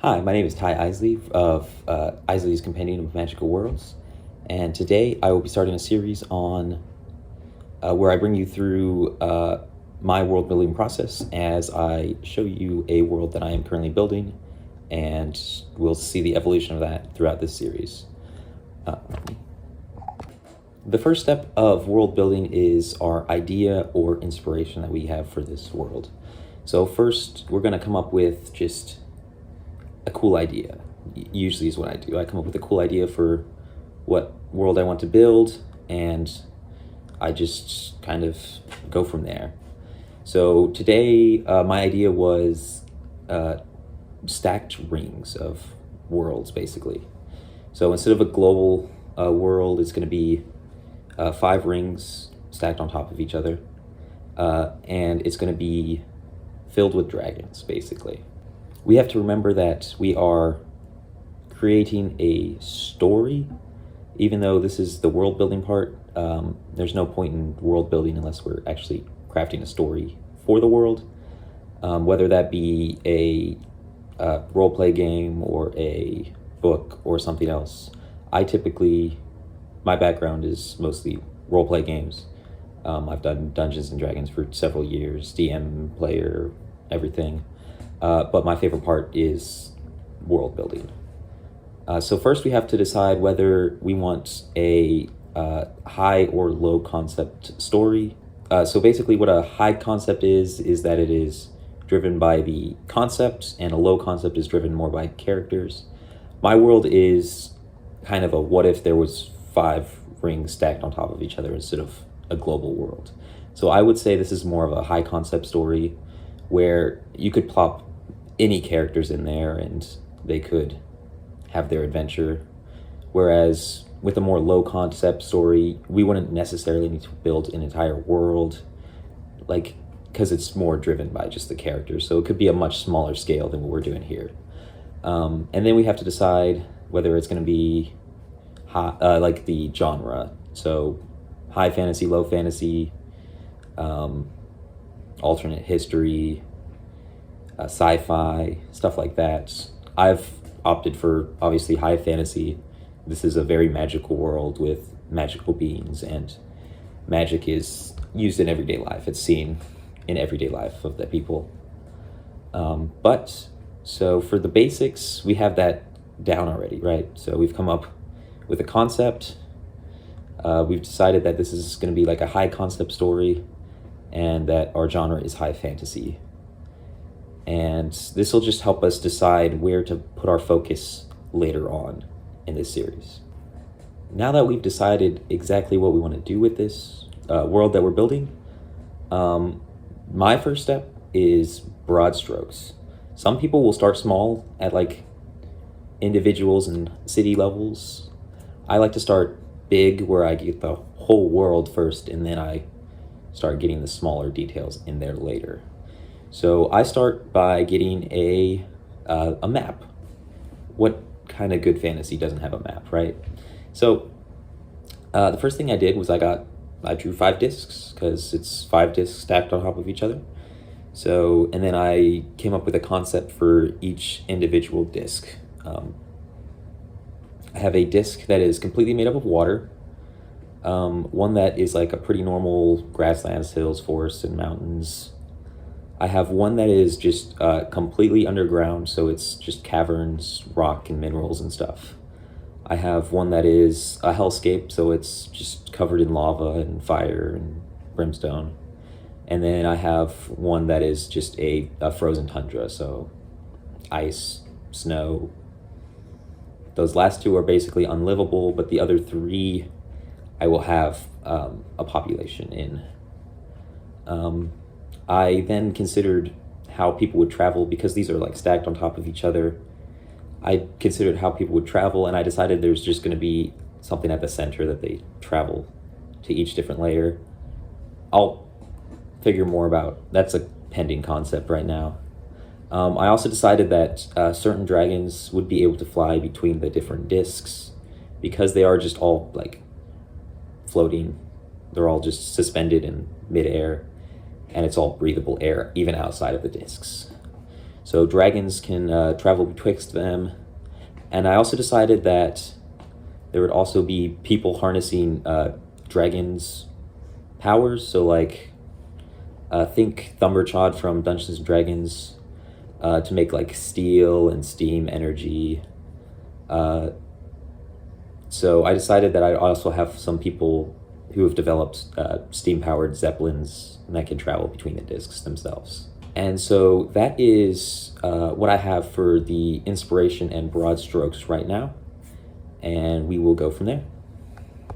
Hi, my name is Ty Isley of Isley's Compendium of Magical Worlds, and today I will be starting a series on where I bring you through my world building process as I show you a world that I am currently building, and we'll see the evolution of that throughout this series. The first step of world building is our idea or inspiration that we have for this world. So first, we're going to come up with just a cool idea. Usually is what I do. I come up with a cool idea for what world I want to build, and I just kind of go from there. So today, my idea was stacked rings of worlds, basically. So instead of a global world, it's going to be 5 rings stacked on top of each other, and it's going to be filled with dragons, basically. We have to remember that we are creating a story. Even though this is the world building part, there's no point in world building unless we're actually crafting a story for the world, whether that be a role-play game or a book or something else. My background is mostly role-play games. I've done Dungeons and Dragons for several years, DM, player, everything. But my favorite part is world building. So first we have to decide whether we want a high or low concept story. So basically what a high concept is that it is driven by the concept, and a low concept is driven more by characters. My world is kind of a what if there was 5 rings stacked on top of each other instead of a global world. So I would say this is more of a high concept story where you could plop any characters in there and they could have their adventure. Whereas with a more low concept story, we wouldn't necessarily need to build an entire world, because it's more driven by just the characters. So it could be a much smaller scale than what we're doing here. And then we have to decide whether it's going to be like the genre. So high fantasy, low fantasy, alternate history, sci-fi, stuff like that. I've opted for obviously high fantasy. This is a very magical world with magical beings, and magic is used in everyday life. It's seen in everyday life of the people. So for the basics, we have that down already, right? So we've come up with a concept. We've decided that this is going to be like a high concept story, and that our genre is high fantasy. And this will just help us decide where to put our focus later on in this series. Now that we've decided exactly what we want to do with this world that we're building, my first step is broad strokes. Some people will start small at like individuals and city levels. I like to start big where I get the whole world first, and then I start getting the smaller details in there later. So I start by getting a map. What kind of good fantasy doesn't have a map, right? So the first thing I did was I drew 5 discs, because it's 5 discs stacked on top of each other. So, and then I came up with a concept for each individual disc. I have a disc that is completely made up of water, one that is like a pretty normal grasslands, hills, forests, and mountains. I have one that is just completely underground, so it's just caverns, rock, and minerals and stuff. I have one that is a hellscape, so it's just covered in lava and fire and brimstone. And then I have one that is just a frozen tundra, so ice, snow. Those last 2 are basically unlivable, but the other 3 I will have a population in. I then considered how people would travel, because these are like stacked on top of each other. I considered how people would travel, and I decided there's just going to be something at the center that they travel to each different layer. I'll figure more about. That's a pending concept right now. I also decided that certain dragons would be able to fly between the different discs, because they are just all like floating. They're all just suspended in midair, and it's all breathable air, even outside of the discs. So dragons can travel betwixt them. And I also decided that there would also be people harnessing dragons' powers. So like, think Thumberchod from Dungeons and Dragons to make like steel and steam energy. So I decided that I'd also have some people who have developed steam-powered zeppelins that can travel between the discs themselves. And so that is what I have for the inspiration and broad strokes right now. And we will go from there.